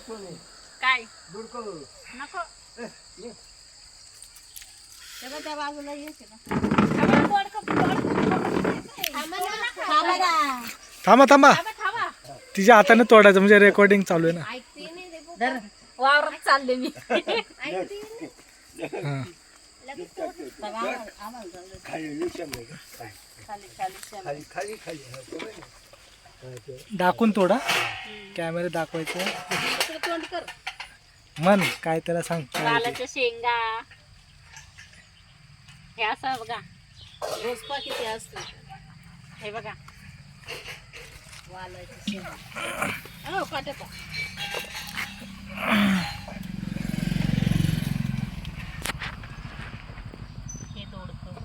काय नको त्या बाजूला येते थांबा थांबा तिच्या हाताने तोडायचं म्हणजे रेकॉर्डिंग चालू आहे ना. वावरात चालले मी. हा. दाखवून तोडा कॅमेरा दाखवायचं मन काय त्याला सांग. वालाच्या शेंगा हे असं बघा रोजपा किती असतो हे बघा वालाची शेंगा काटता हे दोडकं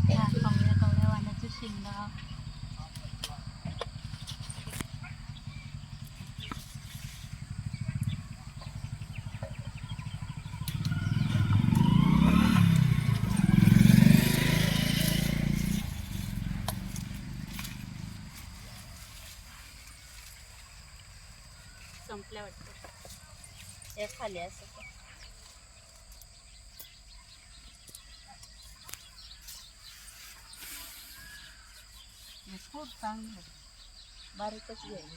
कवड्या कवड्या वालाच्या शेंगा संपल्या वाटतं त्या खाली असं खूप चांगलं बारीकच घ्यायला.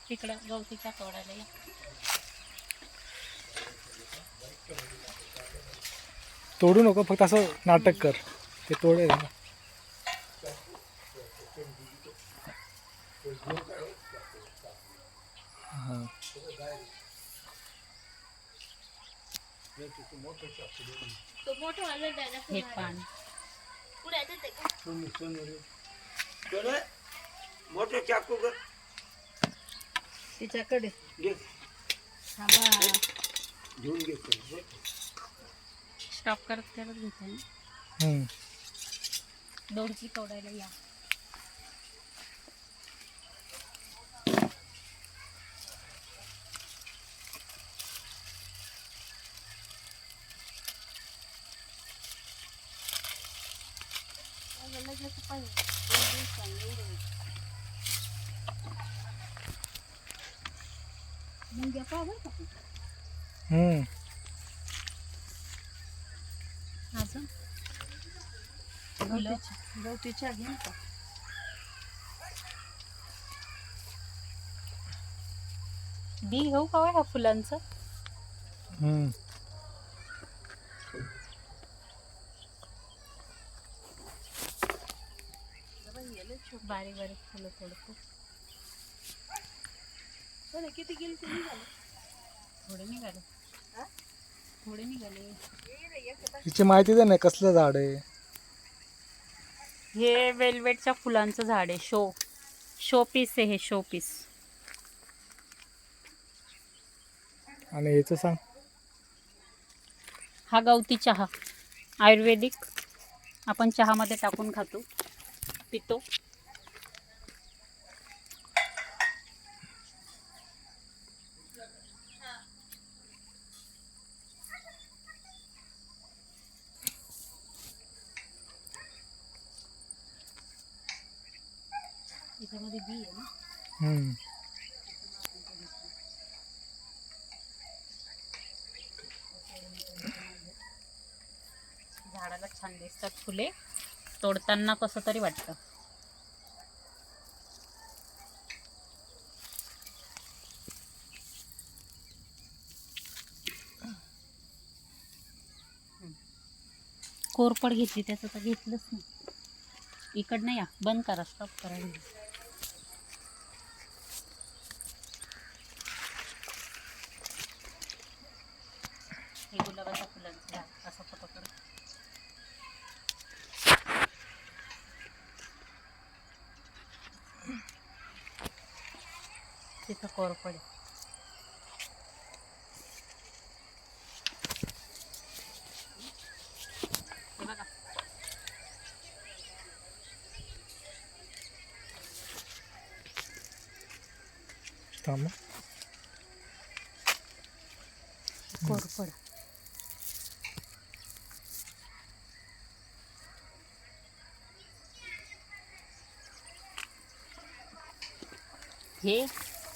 तिकडं गवतीच्या तोडायला या. तोडू नको फक्त असं नाटक कर ते तोडेल ना. हा. हे पान मोठं चाकू कर तिच्याकडे घेऊन घेतो. स्टॉप करत करत घेते ना. हम्म. दोडकी तोडायला या. अजून गवतीच्या घेऊन का बी घेऊ का ह्या फुलांचं. बारीक बारीक फुलं तोडतो. किती गेले ते निघाले थोडे निघाले थोडे निघाले. तिची माहिती दे ना कसलं झाड आहे. हे वेलवेटच्या फुलांचं झाड आहे. शो पीस आहे हे शो पीस. आणि याचं सांग. हा गवती चहा आयुर्वेदिक आपण चहामध्ये टाकून खातो पितो. याच्यामध्ये बी आहे ना. झाडाला छान दिसतात फुले. तोडताना कसं तरी वाटतं. कोरपड घेतली त्याचं तर घेतलंच नाही. इकडनं या बंद करा स्टॉप करा. हे गुलाबाच्या फुलांचं झाड असं पकड. तिथं कोरपड आहे. हे बघा थांब. कोरफड.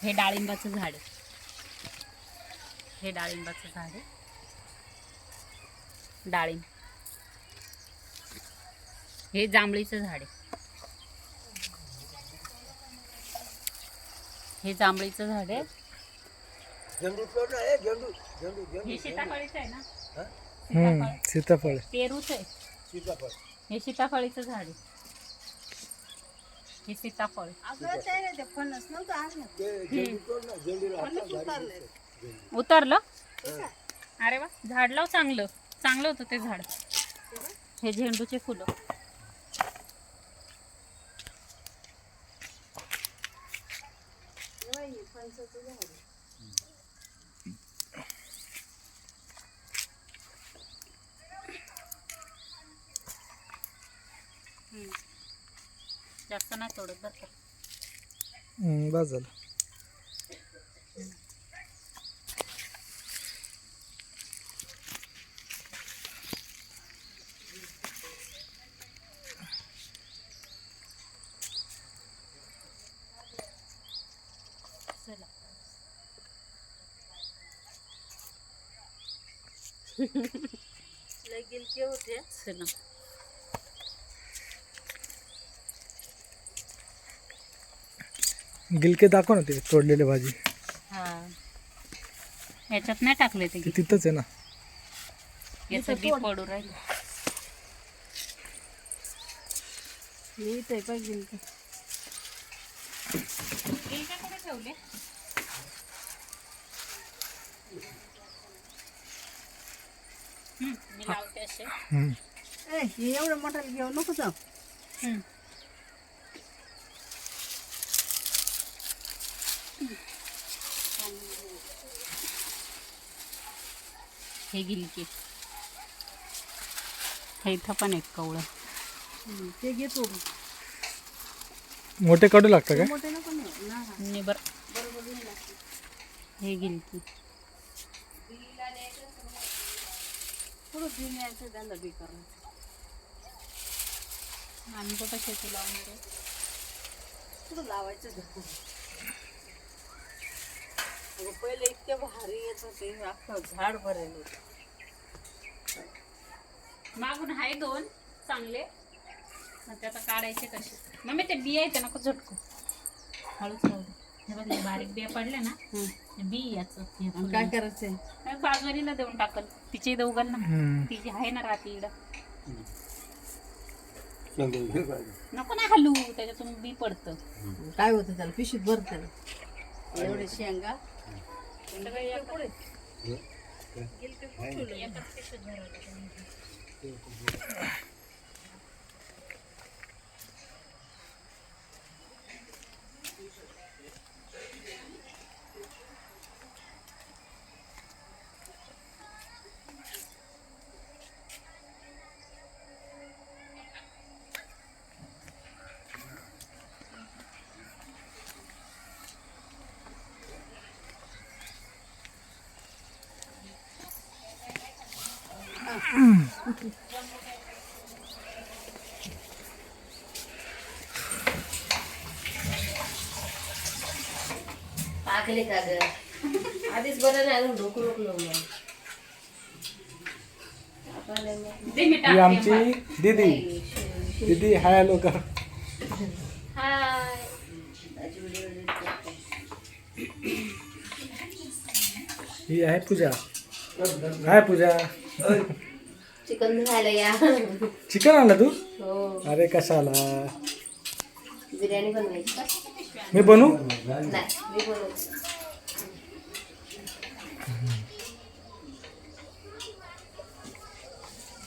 हे डाळिंबाचं झाड आहे. हे डाळिंबाचं झाड आहे. डाळिंब. हे जांभळीचं झाड आहे. हे जांभळीचं झाड आहे. झेंडू तोड ना, हे झेंडू झेंडू हे झेंडू सीताफळीचं आहे ना. हा? सीताफळ. पेरूच आहे. सीताफळ. हे सीताफळीचं झाड आहे. हे सीताफळ. ते झेंडू तोड ना, झेंडूला हातात झाली. उतरलं. अरे वा, झाड लाव. चांगलं चांगलं होतं ते झाड. हे झेंडूचे फुलं. जास्त नाही तोडत बरं का. बस झालं. चला. चला. गिलके दाखव ना ते तोडलेले भाजी. हा, याच्यात नाही टाकले ते. ते तिथंच आहे ना. याचं बी पडू राहिलं. गिलके कुठे ठेवले? मी लावते असे. हम्म. एवढं मोठं घेऊ नको जाऊ. हे गिलके. हे इथं पण एक कवळं. ते घेतो मोठे कडू लागतं काय? मोठे नको ना. निबर. हे गिलकी. पुढं बिन्याचं त्यांना बी करायचं. आम्ही कुठं शेती लावणार आहे? पुढं लावायचं ते. पहिले इतके भारी येत होते, अख्खं झाड भरेल होतं. मागून आहे 2 चांगले. मग ते आता काढायचे कसे? मग ते बिया येते नको झटकू. हळूच हळू. हे बघ, हे बारीक बिया पडले ना, हे बी याचं. आणि काय करायचंय? बाजवरीला देऊन टाकल. तिची उगल ना. हम्म. तिची आहे ना राती इकडं. शेंगदाणे घे पाहिजे. नको ना हलू, त्याच्यातून बी पडतं. काय होतं त्याला? पिशीत भर त्याला. एवढे शेंगा सगळे एका- पुढे. एकाच पिशवीत भरायचं. पाकले का ग? आधीच बरं नाही अजून डोकं नको लावलं. दे मी ही टाकते. आमची दीदी. दीदी हाय हॅलो कर. हाय. ही आहे पूजा. हाय पूजा. चिकन खायला या. चिकन आणला तू? हो. अरे कशाला? बिर्याणी बनवायची का? मी बनवू? नाही, मी बनवते.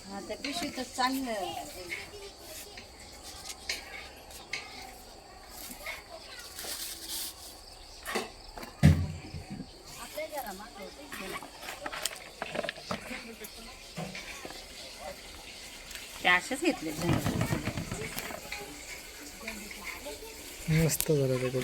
हा, त्या पिशवीतच चांगलं. ते असेच घेतले. मस्त झालं ते.